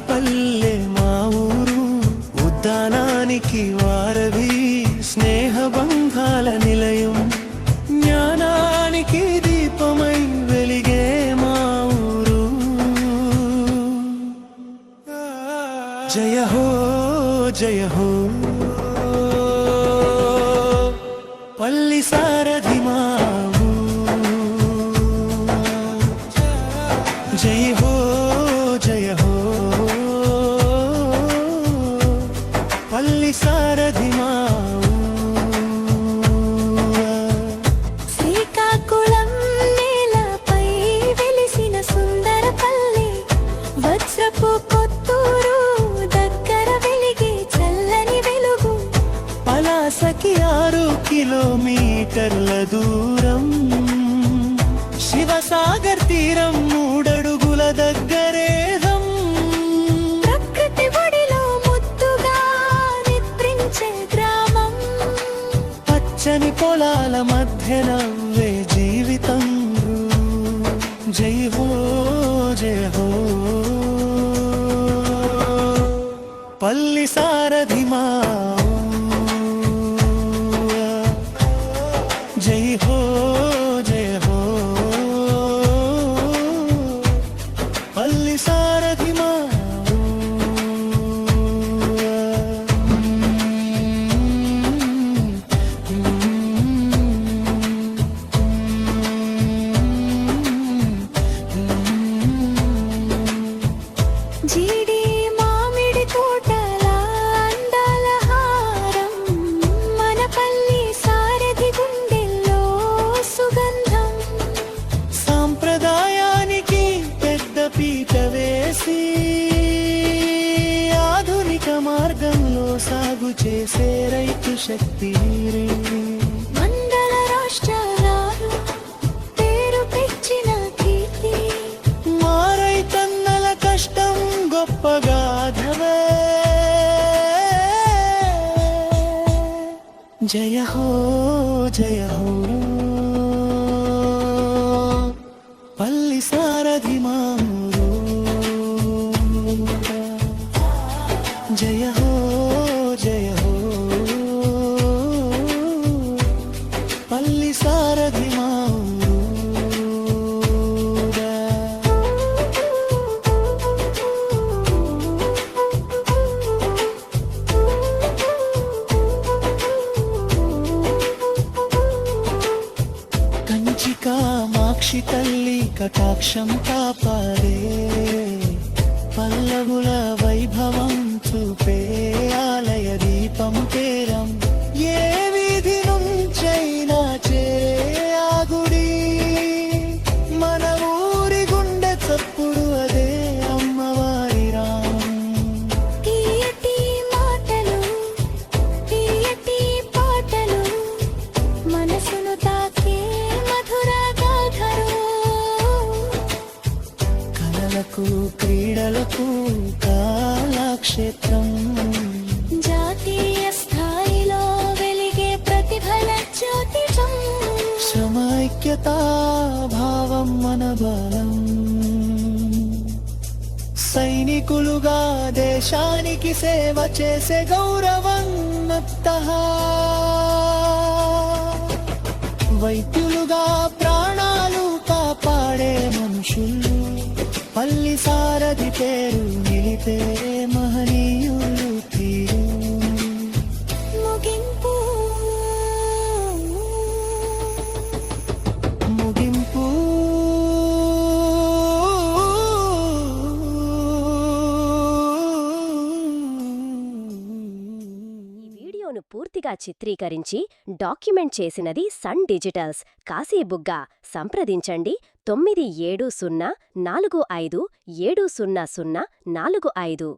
పల్లె మా ఊరు, ఉద్దానానికి వారధి, స్నేహ బంధాల నిలయం, జ్ఞానానికి దీపమై వెలిగే మా ఊరు. జయ హో జయ హో పల్లి సారథి మా ఊరు. జయ హో జయ హో పల్లి సారథి మా ఊరు. శ్రీకాకుళం నేలపై వెలిసిన సుందర పల్లి, వజ్రపు కొత్తూరు దగ్గర వెలిగే చల్లని వెలుగు. పలాసకి 6 కిలోమీటర్ల దూరం, శివసాగర్ తీరం 3 అడుగుల దగ్గరేహం. ప్రకృతి ఒడిలో ముద్దుగా నిద్రించే గ్రామం, పచ్చని పొలాల మధ్య నవ్వే జీవితం. జై హో జయ హో పల్లి సారథి మా ఊరు. జై హో జయ హో పల్లి సారథి మా జీడి మామిడి తోటల అందాల హారం, మన పల్లి సారథి గుండెల్లో సుగంధం. సాంప్రదాయానికి పెద్ద పీట వేసి, ఆధునిక మార్గంలో సాగు చేసే రైతు శక్తి. మండల రాష్ట్రాలు పేరు తెచ్చిన కీర్తి, మా రైతన్నల కష్టం గొప్పగా ధవే. జయ హో జయ హో పల్లి సారథి మా ఊరు. జయ హో జయ హో పల్లి సారథి మా కంచి కామాక్షి తల్లి కటాక్షం కాపాడే, పల్లవుల వైభవం చూపే ఆలయ దీపం పేరం. ఏ వీధి నుంచైనా చేరే ఆ గుడి, మన ఊరి గుండె చప్పుడు అదే అమ్మవారి రామం. తీయటి మాటలు తీయటి పాటలు, మనసును తాకే మధుర గాథలు. కళలకు క్రీడలకు కళాక్షేత్రం, జాతీయ స్థాయిలో వెలిగే ప్రతిభల జ్యోతిషం. సమైక్యతా భావం మన బలం. సైనికులుగా దేశానికి సేవ చేసే గౌరవం నత్తః, వైద్యులుగా ప్రాణాలు కాపాడే మనుషులు, పల్లి సారథి పేరు నిలిపే మహనీయులు తీరు. ముగింపు ముగింపు ఈ వీడియోను పూర్తిగా చిత్రీకరించి డాక్యుమెంట్ చేసినది సన్ డిజిటల్స్, కాశీబుగ్గ. సంప్రదించండి 9704570045.